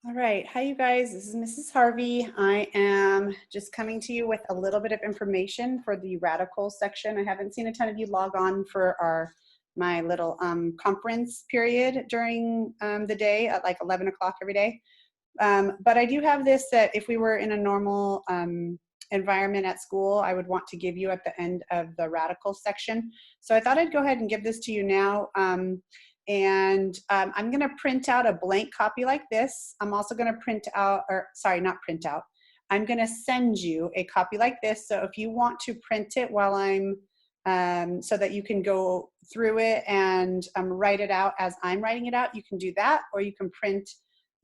All right. Hi, you guys. This is Mrs. Harvey. I am just coming to you with a little bit of information for the radicals section. I haven't seen a ton of you log on for my little conference period during the day at like 11 o'clock every day. But I do have this that if we were in a normal environment at school, I would want to give you at the end of the radicals section. So I thought I'd go ahead and give this to you now. I'm going to print out a blank copy like this. I'm also going to print out, or sorry, not print out. I'm going to send you a copy like this. So if you want to print it while I'm, so that you can go through it and write it out as I'm writing it out, you can do that, or you can print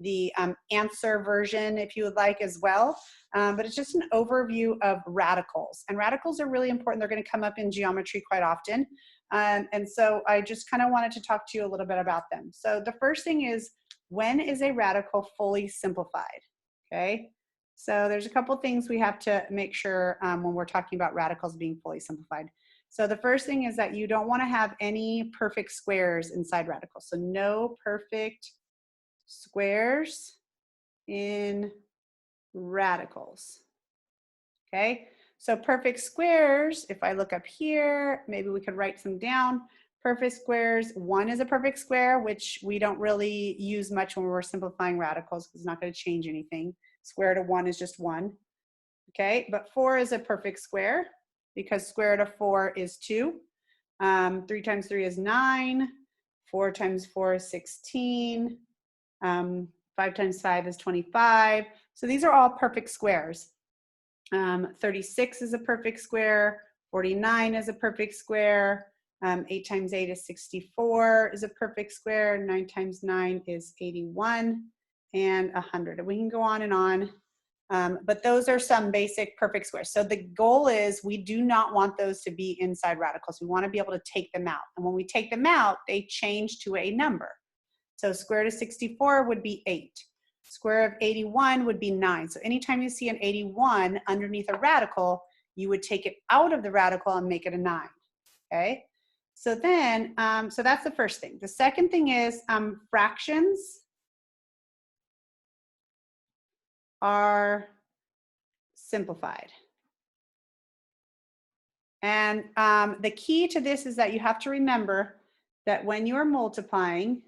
the answer version if you would like as well. But it's just an overview of radicals. And radicals are really important. They're going to come up in geometry quite often. And so I just kind of wanted to talk to you a little bit about them. So the first thing is, when is a radical fully simplified? Okay, so there's a couple things we have to make sure when we're talking about radicals being fully simplified. So the first thing is that you don't want to have any perfect squares inside radicals. So no perfect squares in radicals. Okay, so perfect squares, if I look up here, maybe we could write some down. Perfect squares, 1 is a perfect square, which we don't really use much when we're simplifying radicals because it's not going to change anything. Square root of 1 is just 1. Okay, but 4 is a perfect square because square root of 4 is 2. 3 times 3 is 9. 4 times 4 is 16. 5 times 5 is 25. So these are all perfect squares. 36 is a perfect square. 49 is a perfect square. 8 times 8 is 64 is a perfect square. 9 times 9 is 81, and 100. And we can go on and on. But those are some basic perfect squares. So the goal is we do not want those to be inside radicals. We want to be able to take them out. And when we take them out, they change to a number. So square root of 64 would be 8. Square root of 81 would be 9. So anytime you see an 81 underneath a radical, you would take it out of the radical and make it a 9. Okay? So then, so that's the first thing. The second thing is fractions are simplified. And the key to this is that you have to remember that when you are multiplying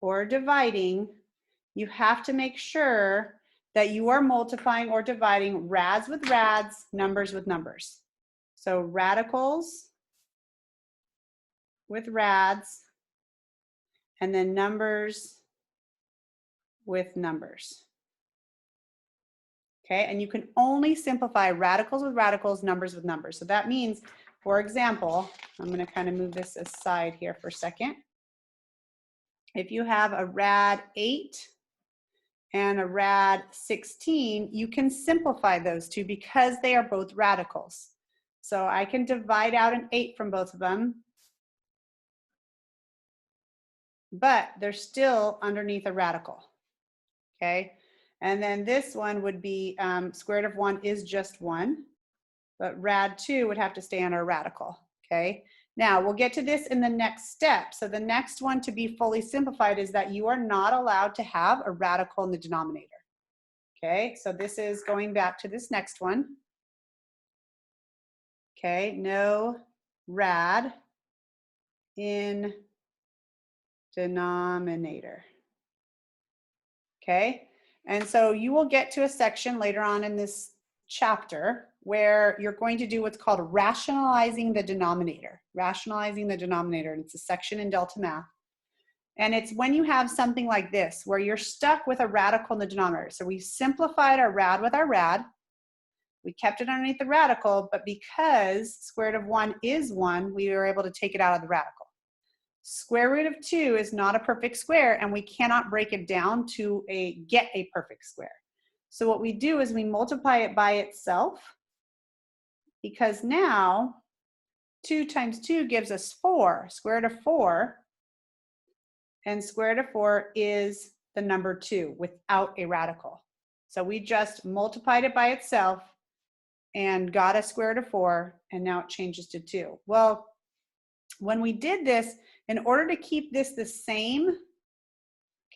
or dividing, you have to make sure that you are multiplying or dividing rads with rads, numbers with numbers. So radicals with rads, and then numbers with numbers. Okay, and you can only simplify radicals with radicals, numbers with numbers. So that means, for example, I'm going to kind of move this aside here for a second. If you have a rad 8 and a rad 16, you can simplify those two because they are both radicals. So I can divide out an 8 from both of them, but they're still underneath a radical. Okay, and then this one would be square root of 1 is just 1, but rad 2 would have to stay on a radical. Okay, now we'll get to this in the next step. So the next one to be fully simplified is that you are not allowed to have a radical in the denominator. Okay, so this is going back to this next one. Okay, no rad in denominator. Okay, and so you will get to a section later on in this chapter where you're going to do what's called rationalizing the denominator. Rationalizing the denominator, and it's a section in Delta Math. And it's when you have something like this, where you're stuck with a radical in the denominator. So we simplified our rad with our rad. We kept it underneath the radical, but because square root of 1 is 1, we were able to take it out of the radical. Square root of 2 is not a perfect square, and we cannot break it down to get a perfect square. So what we do is we multiply it by itself, because now 2 times 2 gives us 4, square root of 4, and square root of 4 is the number 2 without a radical. So we just multiplied it by itself and got a square root of 4, and now it changes to 2. Well, when we did this, in order to keep this the same,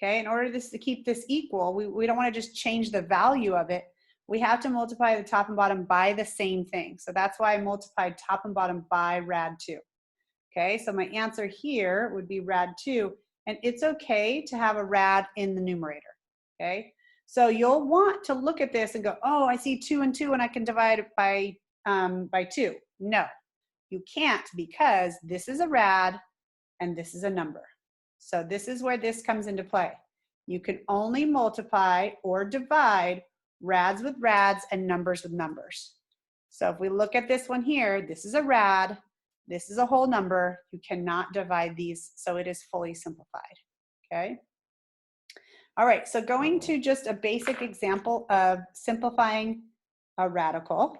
Okay, in order to keep this equal, we don't want to just change the value of it. We have to multiply the top and bottom by the same thing. So that's why I multiplied top and bottom by rad 2. Okay, so my answer here would be rad 2. And it's okay to have a rad in the numerator. Okay, so you'll want to look at this and go, oh, I see 2 and 2 and I can divide it by 2. No, you can't, because this is a rad and this is a number. So this is where this comes into play. You can only multiply or divide rads with rads and numbers with numbers. So if we look at this one here, this is a rad, this is a whole number. You cannot divide these, so it is fully simplified. Okay. All right, so going to just a basic example of simplifying a radical.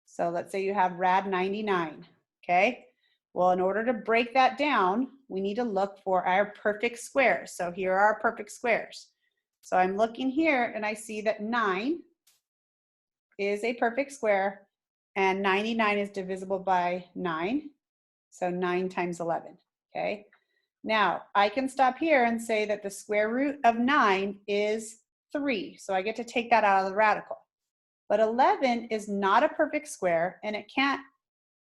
So let's say you have rad 99. Okay. Well, in order to break that down, we need to look for our perfect squares. So here are our perfect squares. So I'm looking here and I see that 9 is a perfect square and 99 is divisible by 9. So 9 times 11, okay? Now, I can stop here and say that the square root of 9 is 3. So I get to take that out of the radical. But 11 is not a perfect square and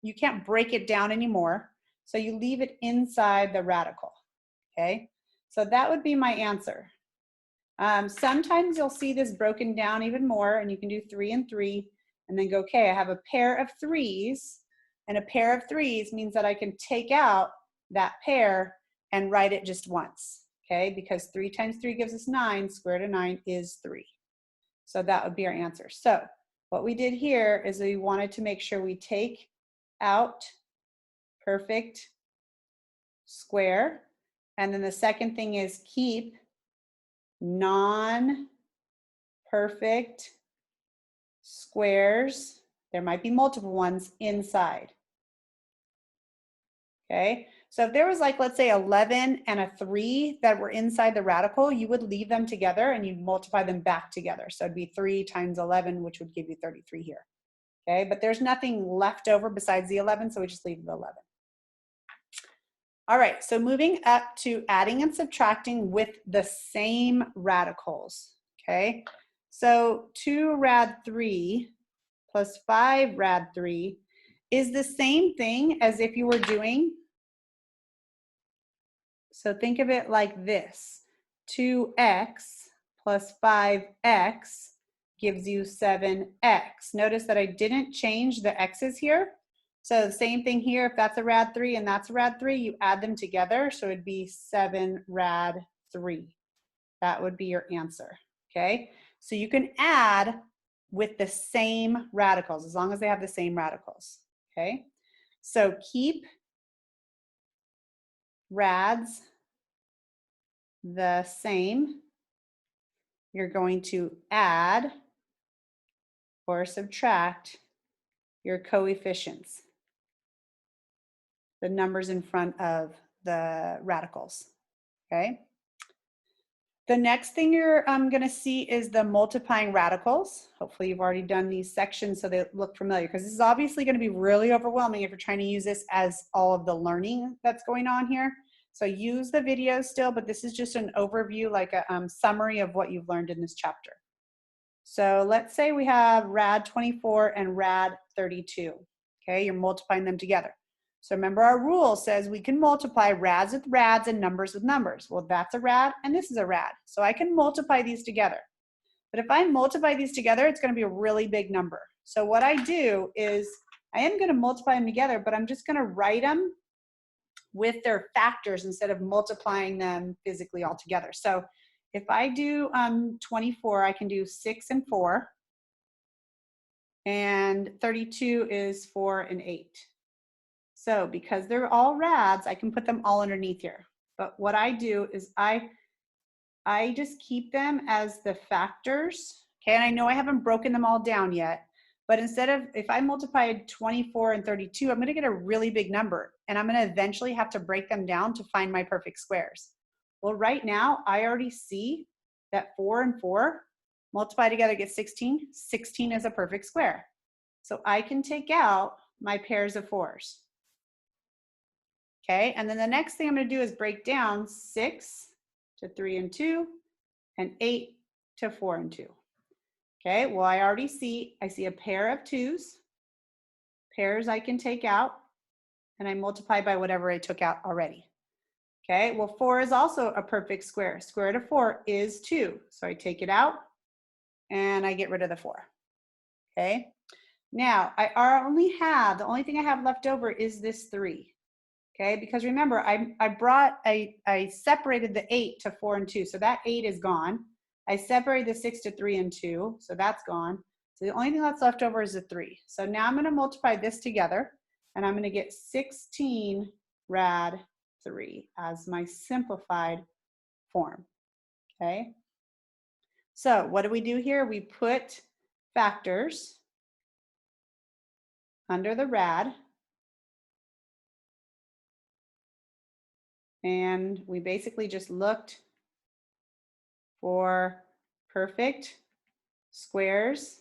you can't break it down anymore. So you leave it inside the radical, okay? So that would be my answer. Sometimes you'll see this broken down even more and you can do 3 and 3 and then go, okay, I have a pair of 3s, and a pair of 3s means that I can take out that pair and write it just once, okay? Because 3 times 3 gives us 9, square root of 9 is 3. So that would be our answer. So what we did here is we wanted to make sure we take out perfect square, and then the second thing is keep non-perfect squares, there might be multiple ones, inside. Okay, so if there was, like, let's say 11 and a 3 that were inside the radical, you would leave them together and you'd multiply them back together. So it'd be 3 times 11, which would give you 33 here. Okay, but there's nothing left over besides the 11, so we just leave the 11. All right, so moving up to adding and subtracting with the same radicals, okay? So 2 rad 3 plus 5 rad 3 is the same thing as if you were doing, so think of it like this. 2x plus 5x gives you 7x. Notice that I didn't change the x's here. So the same thing here, if that's a rad 3 and that's a rad 3, you add them together, so it'd be 7 rad 3. That would be your answer, okay? So you can add with the same radicals, as long as they have the same radicals, okay? So keep rads the same. You're going to add or subtract your coefficients, the numbers in front of the radicals, okay? The next thing you're going to see is the multiplying radicals. Hopefully you've already done these sections so they look familiar, because this is obviously going to be really overwhelming if you're trying to use this as all of the learning that's going on here. So use the video still, but this is just an overview, like a summary of what you've learned in this chapter. So let's say we have rad 24 and rad 32. Okay, you're multiplying them together. So remember, our rule says we can multiply rads with rads and numbers with numbers. Well, that's a rad and this is a rad. So I can multiply these together. But if I multiply these together, it's going to be a really big number. So what I do is I am going to multiply them together, but I'm just going to write them with their factors instead of multiplying them physically all together. So if I do 24, I can do 6 and 4. And 32 is 4 and 8. So because they're all rads, I can put them all underneath here. But what I do is I just keep them as the factors. Okay, and I know I haven't broken them all down yet, but instead of, if I multiplied 24 and 32, I'm going to get a really big number, and I'm going to eventually have to break them down to find my perfect squares. Well, right now, I already see that 4 and 4 multiply together get 16. 16 is a perfect square. So I can take out my pairs of 4s. Okay, and then the next thing I'm going to do is break down 6 to 3 and 2, and 8 to 4 and 2. Okay, well, I see a pair of 2's. Pairs I can take out, and I multiply by whatever I took out already. Okay, well, 4 is also a perfect square. Square root of 4 is 2. So I take it out, and I get rid of the 4. Okay, now the only thing I have left over is this 3. Okay, because remember, I separated the 8 to 4 and 2, so that 8 is gone. I separated the 6 to 3 and 2, so that's gone. So the only thing that's left over is the 3. So now I'm going to multiply this together, and I'm going to get 16 rad 3 as my simplified form. Okay. So what do we do here? We put factors under the rad, and we basically just looked for perfect squares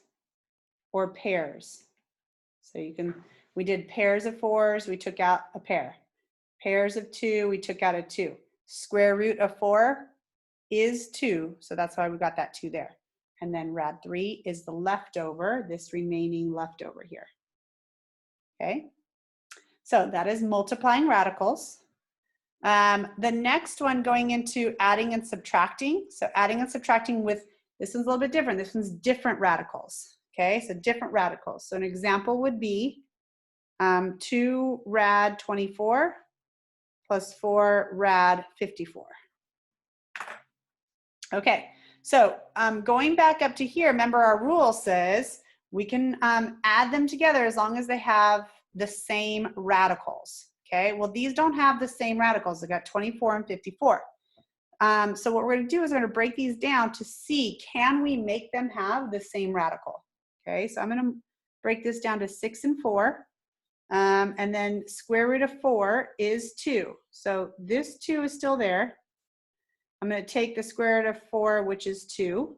or pairs. So we did pairs of 4s, we took out a pair. Pairs of 2, we took out a 2. Square root of 4 is 2, so that's why we got that 2 there. And then rad 3 is the leftover, this remaining leftover here. Okay, so that is multiplying radicals. The next one, going into adding and subtracting. So adding and subtracting with, this one's a little bit different. This one's different radicals. Okay, so different radicals. So an example would be 2 rad 24 plus 4 rad 54. Okay, so going back up to here, remember our rule says we can add them together as long as they have the same radicals. Okay, well, these don't have the same radicals. They got 24 and 54. So what we're going to do is we're going to break these down to see, can we make them have the same radical? Okay, so I'm going to break this down to 6 and 4. And then square root of 4 is 2. So this 2 is still there. I'm going to take the square root of 4, which is 2.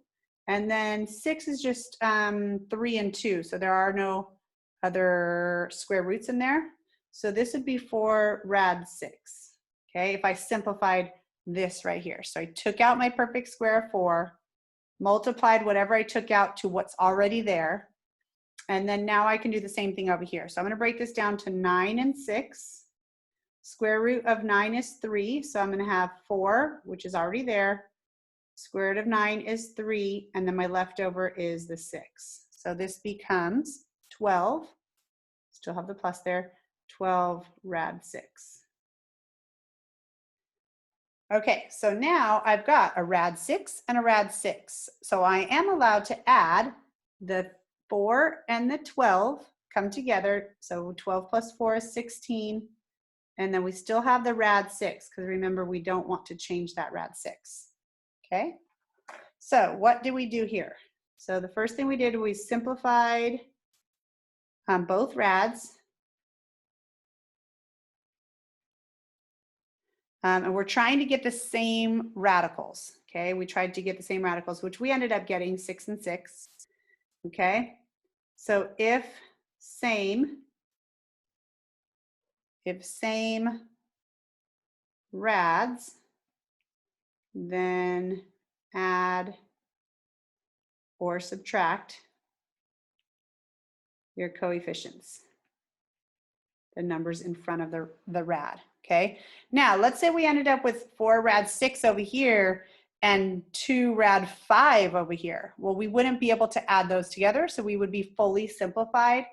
And then 6 is just 3 and 2. So there are no other square roots in there. So this would be 4 rad 6. Okay, if I simplified this right here. So I took out my perfect square of 4, multiplied whatever I took out to what's already there. And then now I can do the same thing over here. So I'm going to break this down to 9 and 6. Square root of 9 is 3. So I'm going to have 4, which is already there. Square root of 9 is 3. And then my leftover is the 6. So this becomes 12. Still have the plus there. 12 rad 6. Okay, so now I've got a rad 6 and a rad 6. So I am allowed to add the 4 and the 12 come together. So 12 plus 4 is 16. And then we still have the rad 6, because remember, we don't want to change that rad 6. Okay, so what do we do here? So the first thing we did, we simplified both rads. And we're trying to get the same radicals. Okay, we tried to get the same radicals, which we ended up getting 6 and 6. Okay, so if same rads, then add or subtract your coefficients, the numbers in front of the rad. Okay, now let's say we ended up with 4 rad 6 over here and 2 rad 5 over here. Well, we wouldn't be able to add those together, so we would be fully simplified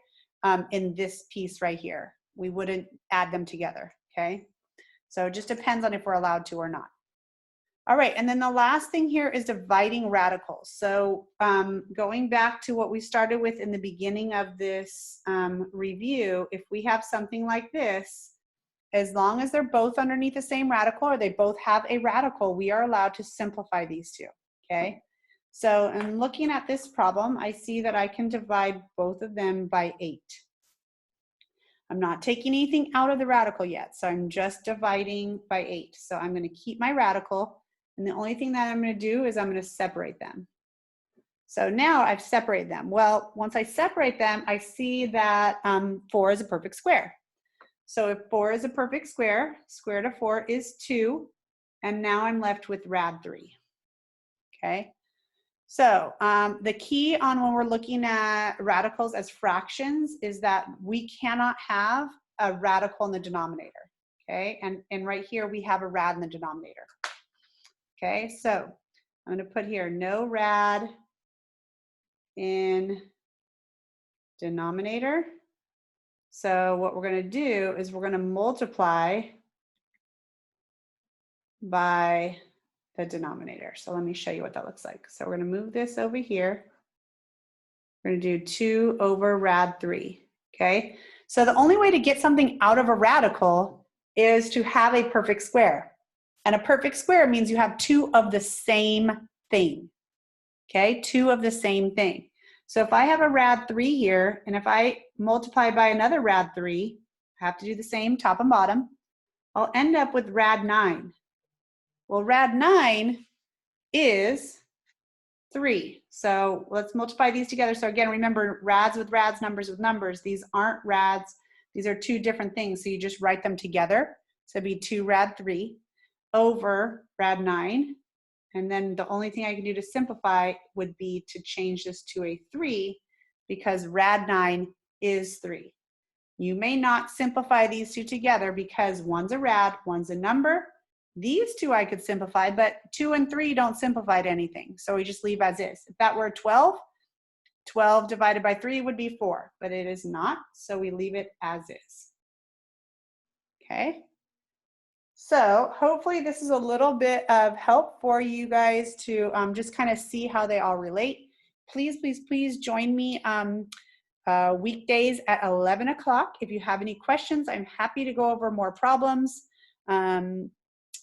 in this piece right here. We wouldn't add them together. Okay, so it just depends on if we're allowed to or not. All right, and then the last thing here is dividing radicals. So going back to what we started with in the beginning of this review, if we have something like this, as long as they're both underneath the same radical, or they both have a radical, we are allowed to simplify these two, okay? So in looking at this problem, I see that I can divide both of them by 8. I'm not taking anything out of the radical yet, so I'm just dividing by 8. So I'm going to keep my radical, and the only thing that I'm going to do is I'm going to separate them. So now I've separated them. Well, once I separate them, I see that 4 is a perfect square. So if 4 is a perfect square, square root of 4 is 2, And now I'm left with rad 3. Okay. So the key on when we're looking at radicals as fractions is that we cannot have a radical in the denominator. Okay. And right here we have a rad in the denominator. Okay. So I'm going to put here no rad in denominator. So what we're going to do is we're going to multiply by the denominator. So let me show you what that looks like. So we're going to move this over here. We're going to do 2 over rad 3. Okay. So the only way to get something out of a radical is to have a perfect square. And a perfect square means you have 2 of the same thing. Okay. 2 of the same thing. So if I have a rad 3 here, and if I multiply by another rad 3, I have to do the same top and bottom, I'll end up with rad 9. Well, rad 9 is 3. So let's multiply these together. So again, remember, rads with rads, numbers with numbers. These aren't rads. These are 2 different things. So you just write them together. So it'd be 2 rad 3 over rad 9. And then the only thing I can do to simplify would be to change this to a 3 because rad 9 is 3. You may not simplify these 2 together because one's a rad, one's a number. These 2 I could simplify, but 2 and 3 don't simplify to anything. So we just leave as is. If that were 12, 12 divided by 3 would be 4, but it is not. So we leave it as is. Okay. So hopefully this is a little bit of help for you guys to just kind of see how they all relate. Please, please, please join me weekdays at 11 o'clock. If you have any questions, I'm happy to go over more problems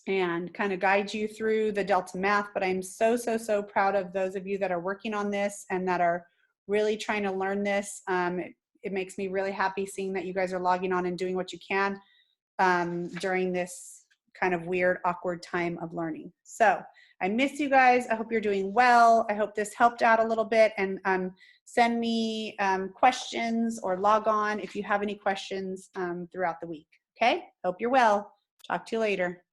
and kind of guide you through the Delta math. But I'm so, so, so proud of those of you that are working on this and that are really trying to learn this. It makes me really happy seeing that you guys are logging on and doing what you can during this kind of weird, awkward time of learning. So I miss you guys. I hope you're doing well. I hope this helped out a little bit, and send me questions or log on if you have any questions throughout the week. Okay? Hope you're well. Talk to you later.